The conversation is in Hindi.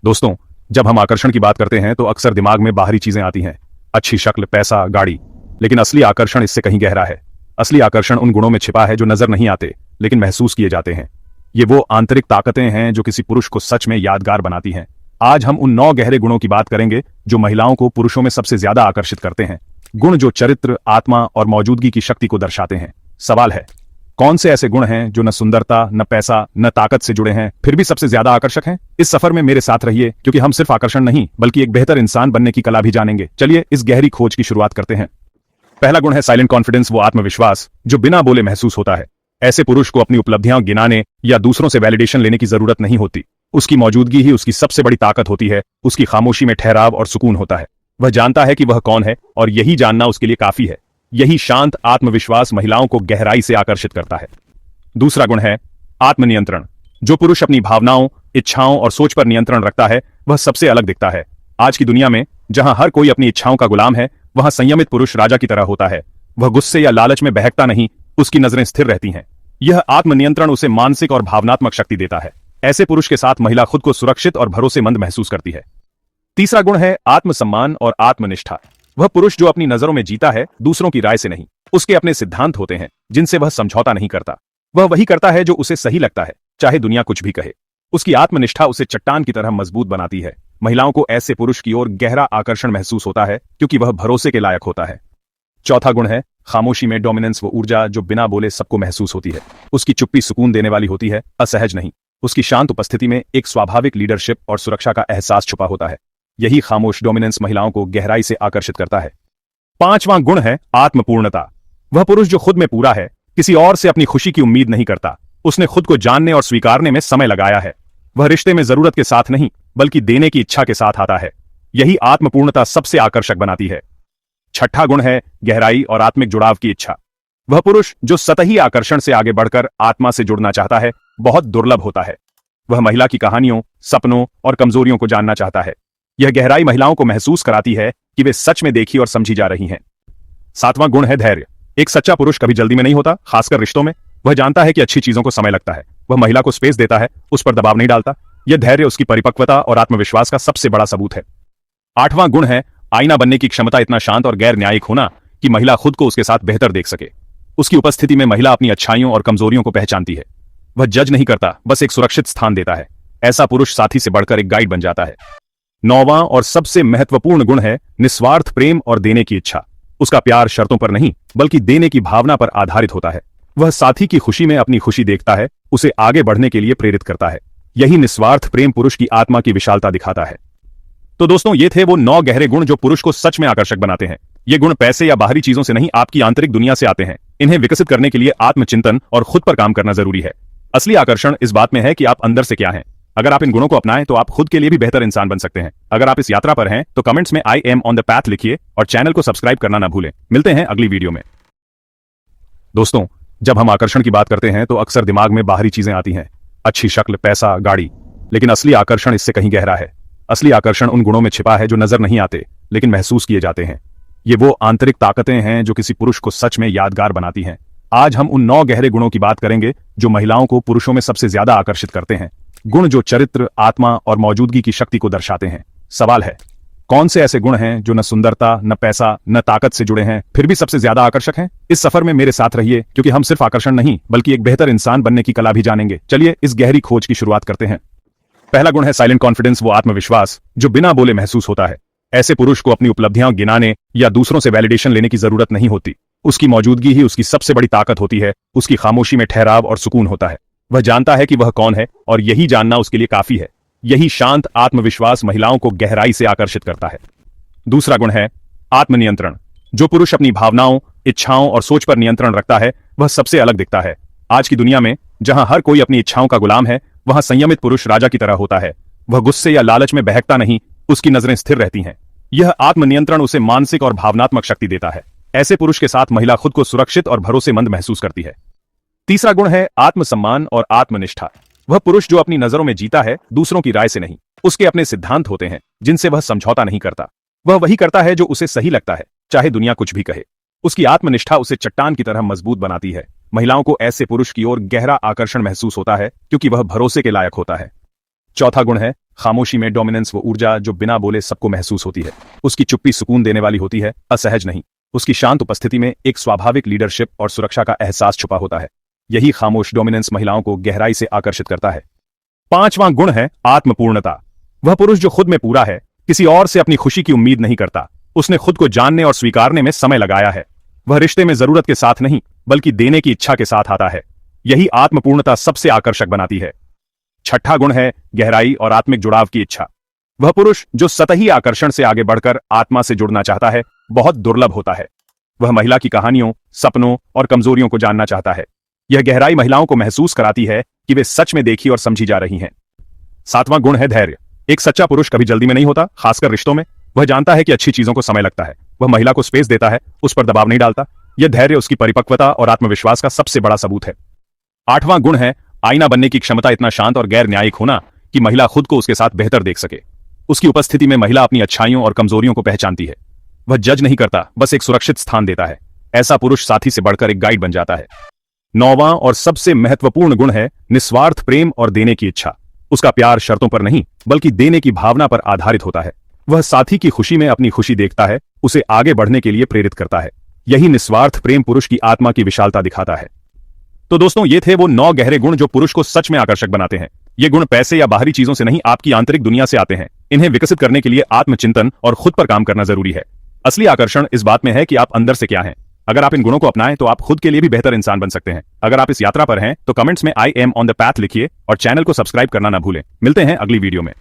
दोस्तों, जब हम आकर्षण की बात करते हैं तो अक्सर दिमाग में बाहरी चीजें आती हैं। अच्छी शक्ल, पैसा, गाड़ी। लेकिन असली आकर्षण इससे कहीं गहरा है। असली आकर्षण उन गुणों में छिपा है जो नजर नहीं आते लेकिन महसूस किए जाते हैं। ये वो आंतरिक ताकतें हैं जो किसी पुरुष को सच में यादगार बनाती हैं। आज हम उन 9 गहरे गुणों की बात करेंगे जो महिलाओं को पुरुषों में सबसे ज्यादा आकर्षित करते हैं। गुण जो चरित्र, आत्मा और मौजूदगी की शक्ति को दर्शाते हैं। सवाल है, कौन से ऐसे गुण हैं जो न सुंदरता, न पैसा, न ताकत से जुड़े हैं, फिर भी सबसे ज्यादा आकर्षक हैं? इस सफर में मेरे साथ रहिए, क्योंकि हम सिर्फ आकर्षण नहीं बल्कि एक बेहतर इंसान बनने की कला भी जानेंगे। चलिए इस गहरी खोज की शुरुआत करते हैं। पहला गुण है साइलेंट कॉन्फिडेंस, वो आत्मविश्वास जो बिना बोले महसूस होता है। ऐसे पुरुष को अपनी उपलब्धियां गिनाने या दूसरों से वैलिडेशन लेने की जरूरत नहीं होती। उसकी मौजूदगी ही उसकी सबसे बड़ी ताकत होती है। उसकी खामोशी में ठहराव और सुकून होता है। वह जानता है कि वह कौन है और यही जानना उसके लिए काफी है। यही शांत आत्मविश्वास महिलाओं को गहराई से आकर्षित करता है। दूसरा गुण है आत्मनियंत्रण। जो पुरुष अपनी भावनाओं, इच्छाओं और सोच पर नियंत्रण रखता है वह सबसे अलग दिखता है। आज की दुनिया में जहां हर कोई अपनी इच्छाओं का गुलाम है, वहां संयमित पुरुष राजा की तरह होता है। वह गुस्से या लालच में बहकता नहीं, उसकी नजरें स्थिर रहती हैं। यह आत्मनियंत्रण उसे मानसिक और भावनात्मक शक्ति देता है। ऐसे पुरुष के साथ महिला खुद को सुरक्षित और भरोसेमंद महसूस करती है। तीसरा गुण है आत्मसम्मान और आत्मनिष्ठा। वह पुरुष जो अपनी नजरों में जीता है, दूसरों की राय से नहीं। उसके अपने सिद्धांत होते हैं जिनसे वह समझौता नहीं करता। वह वही करता है जो उसे सही लगता है, चाहे दुनिया कुछ भी कहे। उसकी आत्मनिष्ठा उसे चट्टान की तरह मजबूत बनाती है। महिलाओं को ऐसे पुरुष की ओर गहरा आकर्षण महसूस होता है क्योंकि वह भरोसे के लायक होता है। चौथा गुण है खामोशी में डोमिनेंस, वो ऊर्जा जो बिना बोले सबको महसूस होती है। उसकी चुप्पी सुकून देने वाली होती है, असहज नहीं। उसकी शांत उपस्थिति में एक स्वाभाविक लीडरशिप और सुरक्षा का एहसास छुपा होता है। यही खामोश डोमिनेंस महिलाओं को गहराई से आकर्षित करता है। पांचवां गुण है आत्मपूर्णता। वह पुरुष जो खुद में पूरा है, किसी और से अपनी खुशी की उम्मीद नहीं करता। उसने खुद को जानने और स्वीकारने में समय लगाया है। वह रिश्ते में जरूरत के साथ नहीं बल्कि देने की इच्छा के साथ आता है। यही आत्मपूर्णता सबसे आकर्षक बनाती है। छठा गुण है गहराई और आत्मिक जुड़ाव की इच्छा। वह पुरुष जो सतही आकर्षण से आगे बढ़कर आत्मा से जुड़ना चाहता है, बहुत दुर्लभ होता है। वह महिला की कहानियों, सपनों और कमजोरियों को जानना चाहता है। यह गहराई महिलाओं को महसूस कराती है कि वे सच में देखी और समझी जा रही हैं। सातवां गुण है धैर्य। एक सच्चा पुरुष कभी जल्दी में नहीं होता, खासकर रिश्तों में। वह जानता है कि अच्छी चीजों को समय लगता है। वह महिला को स्पेस देता है, उस पर दबाव नहीं डालता। यह धैर्य उसकी परिपक्वता और आत्मविश्वास का सबसे बड़ा सबूत है। आठवां गुण है आईना बनने की क्षमता, इतना शांत और गैर न्यायिक होना कि महिला खुद को उसके साथ बेहतर देख सके। उसकी उपस्थिति में महिला अपनी अच्छाइयों और कमजोरियों को पहचानती है। वह जज नहीं करता, बस एक सुरक्षित स्थान देता है। ऐसा पुरुष साथी से बढ़कर एक गाइड बन जाता है। नौवां और सबसे महत्वपूर्ण गुण है निस्वार्थ प्रेम और देने की इच्छा। उसका प्यार शर्तों पर नहीं बल्कि देने की भावना पर आधारित होता है। वह साथी की खुशी में अपनी खुशी देखता है, उसे आगे बढ़ने के लिए प्रेरित करता है। यही निस्वार्थ प्रेम पुरुष की आत्मा की विशालता दिखाता है। तो दोस्तों, ये थे वो 9 गहरे गुण जो पुरुष को सच में आकर्षक बनाते हैं। ये गुण पैसे या बाहरी चीजों से नहीं, आपकी आंतरिक दुनिया से आते हैं। इन्हें विकसित करने के लिए आत्मचिंतन और खुद पर काम करना जरूरी है। असली आकर्षण इस बात में है कि आप अंदर से क्या हैं। अगर आप इन गुणों को अपनाएं तो आप खुद के लिए भी बेहतर इंसान बन सकते हैं। अगर आप इस यात्रा पर हैं तो कमेंट्स में I am on the path लिखिए और चैनल को सब्सक्राइब करना ना भूलें। मिलते हैं अगली वीडियो में। दोस्तों, जब हम आकर्षण की बात करते हैं तो अक्सर दिमाग में बाहरी चीजें आती हैं। अच्छी शक्ल, पैसा, गाड़ी। लेकिन असली आकर्षण इससे कहीं गहरा है। असली आकर्षण उन गुणों में छिपा है जो नजर नहीं आते लेकिन महसूस किए जाते हैं। ये वो आंतरिक ताकतें हैं जो किसी पुरुष को सच में यादगार बनाती हैं। आज हम उन 9 गहरे गुणों की बात करेंगे जो महिलाओं को पुरुषों में सबसे ज्यादा आकर्षित करते हैं। गुण जो चरित्र, आत्मा और मौजूदगी की शक्ति को दर्शाते हैं। सवाल है, कौन से ऐसे गुण हैं जो न सुंदरता, न पैसा, न ताकत से जुड़े हैं, फिर भी सबसे ज्यादा आकर्षक हैं? इस सफर में मेरे साथ रहिए, क्योंकि हम सिर्फ आकर्षण नहीं बल्कि एक बेहतर इंसान बनने की कला भी जानेंगे। चलिए इस गहरी खोज की शुरुआत करते हैं। पहला गुण है साइलेंट कॉन्फिडेंस, वो आत्मविश्वास जो बिना बोले महसूस होता है। ऐसे पुरुष को अपनी उपलब्धियां गिनाने या दूसरों से वैलिडेशन लेने की जरूरत नहीं होती। उसकी मौजूदगी ही उसकी सबसे बड़ी ताकत होती है। उसकी खामोशी में ठहराव और सुकून होता है। वह जानता है कि वह कौन है और यही जानना उसके लिए काफी है। यही शांत आत्मविश्वास महिलाओं को गहराई से आकर्षित करता है। दूसरा गुण है आत्मनियंत्रण। जो पुरुष अपनी भावनाओं, इच्छाओं और सोच पर नियंत्रण रखता है वह सबसे अलग दिखता है। आज की दुनिया में जहां हर कोई अपनी इच्छाओं का गुलाम है, वहां संयमित पुरुष राजा की तरह होता है। वह गुस्से या लालच में बहकता नहीं, उसकी नजरें स्थिर रहती हैं। यह आत्मनियंत्रण उसे मानसिक और भावनात्मक शक्ति देता है। ऐसे पुरुष के साथ महिला खुद को सुरक्षित और भरोसेमंद महसूस करती है। तीसरा गुण है आत्मसम्मान और आत्मनिष्ठा। वह पुरुष जो अपनी नजरों में जीता है, दूसरों की राय से नहीं। उसके अपने सिद्धांत होते हैं जिनसे वह समझौता नहीं करता। वह वही करता है जो उसे सही लगता है, चाहे दुनिया कुछ भी कहे। उसकी आत्मनिष्ठा उसे चट्टान की तरह मजबूत बनाती है। महिलाओं को ऐसे पुरुष की ओर गहरा आकर्षण महसूस होता है क्योंकि वह भरोसे के लायक होता है। चौथा गुण है खामोशी में डोमिनेंस, वो ऊर्जा जो बिना बोले सबको महसूस होती है। उसकी चुप्पी सुकून देने वाली होती है, असहज नहीं। उसकी शांत उपस्थिति में एक स्वाभाविक लीडरशिप और सुरक्षा का एहसास छुपा होता है। यही खामोश डोमिनेंस महिलाओं को गहराई से आकर्षित करता है। पांचवां गुण है आत्मपूर्णता। वह पुरुष जो खुद में पूरा है, किसी और से अपनी खुशी की उम्मीद नहीं करता। उसने खुद को जानने और स्वीकारने में समय लगाया है। वह रिश्ते में जरूरत के साथ नहीं, बल्कि देने की इच्छा के साथ आता है। यही आत्मपूर्णता सबसे आकर्षक बनाती है। छठा गुण है गहराई और आत्मिक जुड़ाव की इच्छा। वह पुरुष जो सतही आकर्षण से आगे बढ़कर आत्मा से जुड़ना चाहता है, बहुत दुर्लभ होता है। वह महिला की कहानियों, सपनों और कमजोरियों को जानना चाहता है। यह गहराई महिलाओं को महसूस कराती है कि वे सच में देखी और समझी जा रही हैं। सातवां गुण है धैर्य। एक सच्चा पुरुष कभी जल्दी में नहीं होता, खासकर रिश्तों में। वह जानता है कि अच्छी चीजों को समय लगता है। वह महिला को स्पेस देता है, उस पर दबाव नहीं डालता। यह धैर्य उसकी परिपक्वता और आत्मविश्वास का सबसे बड़ा सबूत है। आठवां गुण है आईना बनने की क्षमता। इतना शांत और गैर न्यायिक होना कि महिला खुद को उसके साथ बेहतर देख सके। उसकी उपस्थिति में महिला अपनी अच्छाइयों और कमजोरियों को पहचानती है। वह जज नहीं करता, बस एक सुरक्षित स्थान देता है। ऐसा पुरुष साथी से बढ़कर एक गाइड बन जाता है। नौवां और सबसे महत्वपूर्ण गुण है निस्वार्थ प्रेम और देने की इच्छा। उसका प्यार शर्तों पर नहीं, बल्कि देने की भावना पर आधारित होता है। वह साथी की खुशी में अपनी खुशी देखता है, उसे आगे बढ़ने के लिए प्रेरित करता है। यही निस्वार्थ प्रेम पुरुष की आत्मा की विशालता दिखाता है। तो दोस्तों, ये थे वो 9 गहरे गुण जो पुरुष को सच में आकर्षक बनाते हैं। ये गुण पैसे या बाहरी चीजों से नहीं, आपकी आंतरिक दुनिया से आते हैं। इन्हें विकसित करने के लिए आत्मचिंतन और खुद पर काम करना जरूरी है। असली आकर्षण इस बात में है कि आप अंदर से क्या हैं। अगर आप इन गुणों को अपनाएं तो आप खुद के लिए भी बेहतर इंसान बन सकते हैं। अगर आप इस यात्रा पर हैं तो कमेंट्स में I am on the path लिखिए और चैनल को सब्सक्राइब करना ना भूलें। मिलते हैं अगली वीडियो में।